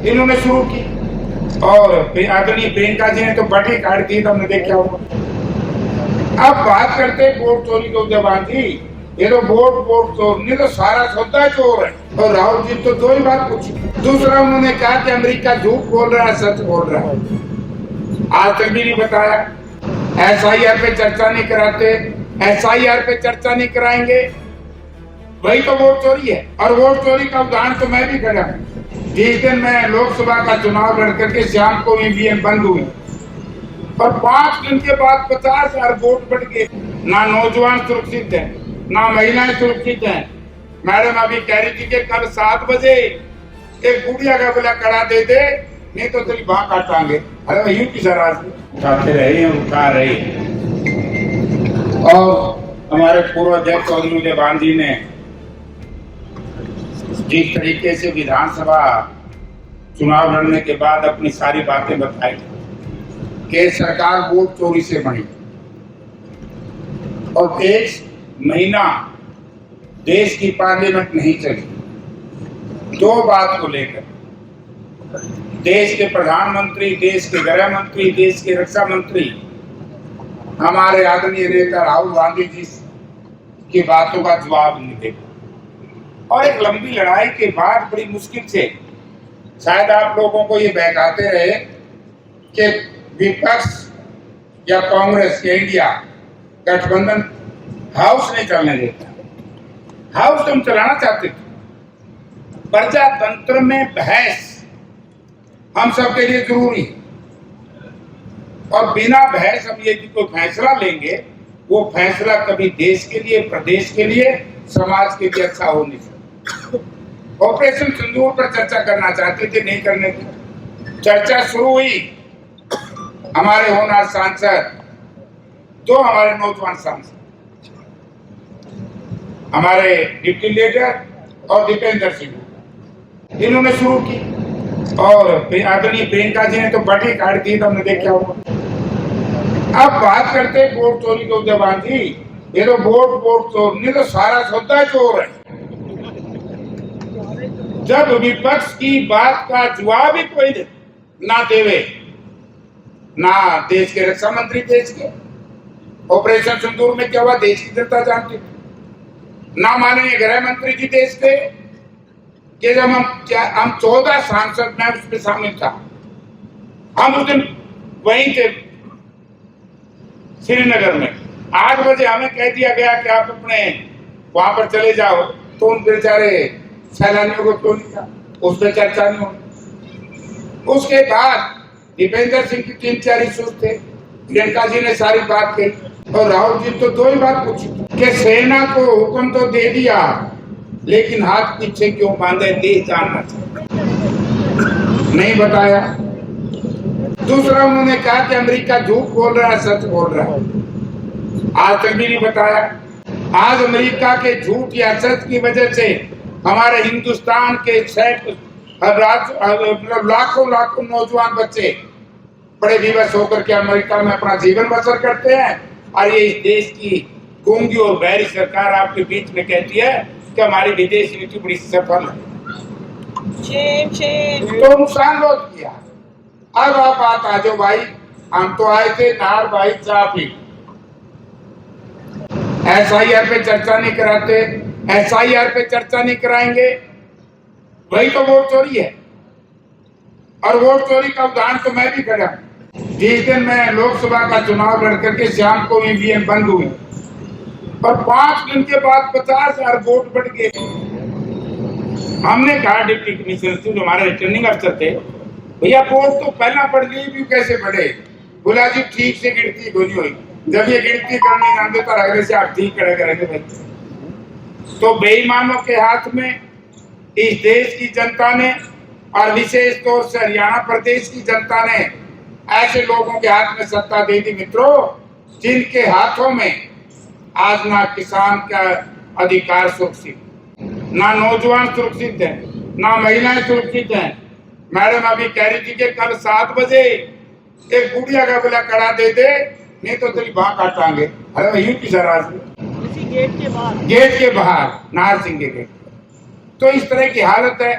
इन्होंने शुरू की और आदरणीय प्रियंका जी ने तो बड़ी काट दी, हमने देखा होगा। अब बात करते वोट चोरी को जवान जी, ये तो वोट चोर नहीं तो सारा सौदा चोर है। और राहुल जी तो दो ही बात पूछी। दूसरा उन्होंने कहा कि अमेरिका झूठ बोल रहा है, सच बोल रहा है। आज तक भी नहीं बताया। एसआईआर पे चर्चा नहीं कराते, एसआईआर पे चर्चा नहीं कराएंगे, वही तो वोट चोरी है। और वोट चोरी का उदाहरण तो मैं भी खड़ा हूँ। जिस दिन मैं लोकसभा का चुनाव लड़ करके शाम को ईवीएम बंद हुई और 5 दिन के बाद 50,000 वोट बढ़ गए। ना नौजवान सुरक्षित है, ना महिलाएं सुरक्षित हैं। मैडम अभी कह रही थी कि कल 7 बजे एक गुड़िया का बोला कड़ा दे दे, नहीं तो तेरी बाँ काटांगे। अरे वही की सराज उठाते रहे, उठा रहे। और हमारे पूर्व अध्यक्ष चौधरी देवान जी ने जिस तरीके से विधानसभा चुनाव लड़ने के बाद अपनी सारी बातें बताई कि सरकार वोट चोरी से बनी और 1 महीना देश की पार्लियामेंट नहीं चली। 2 बात को लेकर देश के प्रधानमंत्री, देश के गृह मंत्री, देश के रक्षा मंत्री हमारे आदरणीय नेता राहुल गांधी जी की बातों का जवाब नहीं दे। और एक लंबी लड़ाई के बाद बड़ी मुश्किल से शायद आप लोगों को ये बहकाते रहे कि विपक्ष या कांग्रेस या इंडिया गठबंधन हाउस नहीं चलने देता। हाउस हम चलाना चाहते थे। प्रजातंत्र में बहस हम सबके लिए जरूरी है और बिना बहस हम ये कोई फैसला लेंगे, वो फैसला कभी देश के लिए, प्रदेश के लिए, समाज के लिए अच्छा हो नहीं सकता। ऑपरेशन सिंदूर पर चर्चा करना चाहते थे, नहीं करने की चर्चा शुरू हुई। हमारे होनहार सांसद, 2 हमारे नौजवान सांसद, हमारे डिप्टी लीडर और दीपेंद्र सिंह, इन्होंने शुरू की और आदरणीय प्रियंका जी ने तो बड़ी काट दी, हमने देखा होगा। अब बात करते वोट चोरी को जवान जी, ये तो वोट चोर नहीं तो सारा सौदा चोर है। जब विपक्ष की बात का जवाब ही कोई ना देवे, ना देश के रक्षा मंत्री, देश के ऑपरेशन सिंदूर में क्या हुआ देश की जनता जानती, ना माननीय गृह मंत्री जी देश के, कि जब हम 14 सांसद, मैं उसमें शामिल था, हम उस दिन वहीं थे श्रीनगर में। 8 बजे हमें कह दिया गया कि आप अपने वहां पर चले जाओ, तो उन बेचारे सैलानियों को क्यों नहीं था, उस पर चर्चा नहीं हुई। उसके बाद दीपेंद्र सिंह की 3-4 इश्यूज थे, प्रियंका जी ने सारी बात कही और राहुल जी तो 2 ही बात पूछी कि सेना को हुक्म तो दे दिया लेकिन हाथ पीछे क्यों बांधे, देश जानना चाहिए, नहीं बताया। दूसरा उन्होंने कहा कि अमेरिका झूठ बोल रहा है, सच बोल रहा है, आज तक भी नहीं बताया। आज अमेरिका के झूठ या सच की वजह से हमारे हिंदुस्तान के लाखों नौजवान बच्चे बड़े विवश होकर के अमेरिका में अपना जीवन बसर करते हैं और ये इस देश की गूंगी और बहरी सरकार आपके बीच में कहती है कि हमारी विदेश नीति बड़ी सफल है। तो नुकसान बहुत किया। अब आप बात आ जाओ भाई, हम तो आए थे नार भाई चाह पी, एसआईआर पे चर्चा नहीं कराते, एसआईआर पे चर्चा नहीं कराएंगे, वही तो वोट चोरी है। और वोट चोरी का उदाहरण तो मैं भी खड़ा हूँ। जिस दिन मैं लोकसभा का चुनाव लड़ करके शाम को ईवीएम बंद हुई और 5 दिन के बाद 50,000 वोट बढ़ गए। हमने कहा डिप्टी कमिश्नर से, जो हमारे रिटर्निंग अफसर थे, भैया वोट तो पहला पड़ गई भी कैसे बढ़े? बोला जी ठीक से गिनती नहीं हुई, जब ये गिनती करने जाते तो अगले से आप ठीक करेंगे भाई। तो बेईमानों के हाथ में इस देश की जनता ने और विशेष तौर से हरियाणा प्रदेश की जनता ने ऐसे लोगों के हाथ में सत्ता दे दी मित्रों, जिनके हाथों में आज ना किसान का अधिकार सुरक्षित, ना नौजवान सुरक्षित है, ना महिलाएं सुरक्षित हैं। मैडम अभी कह रही थी कि कल 7 बजे एक गुड़िया का बोला कड़ा दे दे, नहीं तो तेरी बाँ काटांगे। अरे वही की सराज गेट के बाहर नाहर सिंह के गेट। तो इस तरह की हालत है।